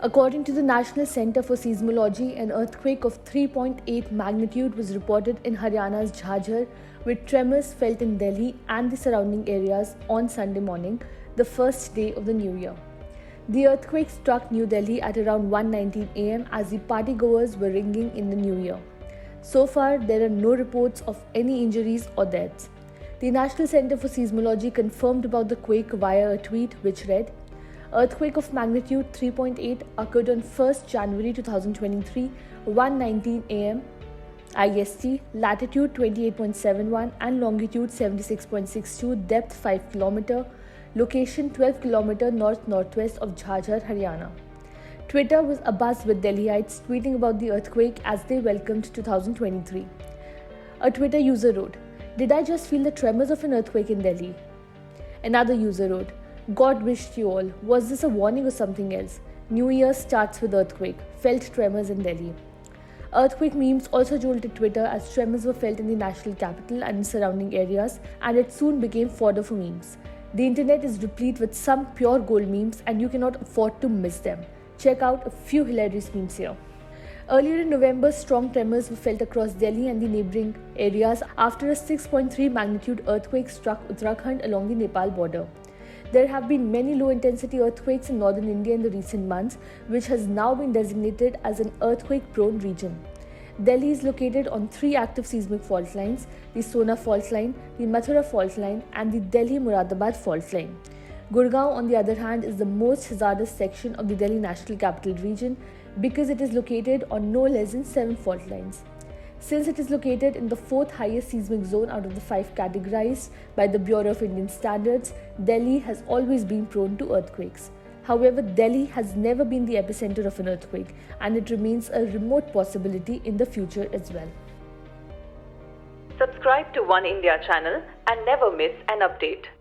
According to the National Centre for Seismology, an earthquake of 3.8 magnitude was reported in Haryana's Jhajjar, with tremors felt in Delhi and the surrounding areas on Sunday morning, the first day of the new year. The earthquake struck New Delhi at around 1:19 am as the partygoers were ringing in the new year. So far, there are no reports of any injuries or deaths. The National Centre for Seismology confirmed about the quake via a tweet which read, "Earthquake of magnitude 3.8 occurred on 1st January 2023, 1:19 am IST, latitude 28.71 and longitude 76.62, depth 5 km, location 12 km north-northwest of Jhajjar, Haryana." Twitter was abuzz with Delhiites tweeting about the earthquake as they welcomed 2023. A Twitter user wrote, "Did I just feel the tremors of an earthquake in Delhi?" Another user wrote, "God wished you all. Was this a warning or something else? New Year starts with earthquake. Felt tremors in Delhi." Earthquake memes also jolted Twitter as tremors were felt in the national capital and surrounding areas, and it soon became fodder for memes. The internet is replete with some pure gold memes and you cannot afford to miss them. Check out a few hilarious memes here. Earlier in November, strong tremors were felt across Delhi and the neighbouring areas after a 6.3 magnitude earthquake struck Uttarakhand along the Nepal border. There have been many low-intensity earthquakes in northern India in the recent months, which has now been designated as an earthquake-prone region. Delhi is located on 3 active seismic fault lines: the Sona fault line, the Mathura fault line, and the Delhi-Moradabad fault line. Gurgaon, on the other hand, is the most hazardous section of the Delhi National Capital Region because it is located on no less than 7 fault lines. Since it is located in the 4th highest seismic zone out of the 5 categorized by the Bureau of Indian Standards, Delhi has always been prone to earthquakes. However, Delhi has never been the epicenter of an earthquake, and it remains a remote possibility in the future as well. Subscribe to One India channel and never miss an update.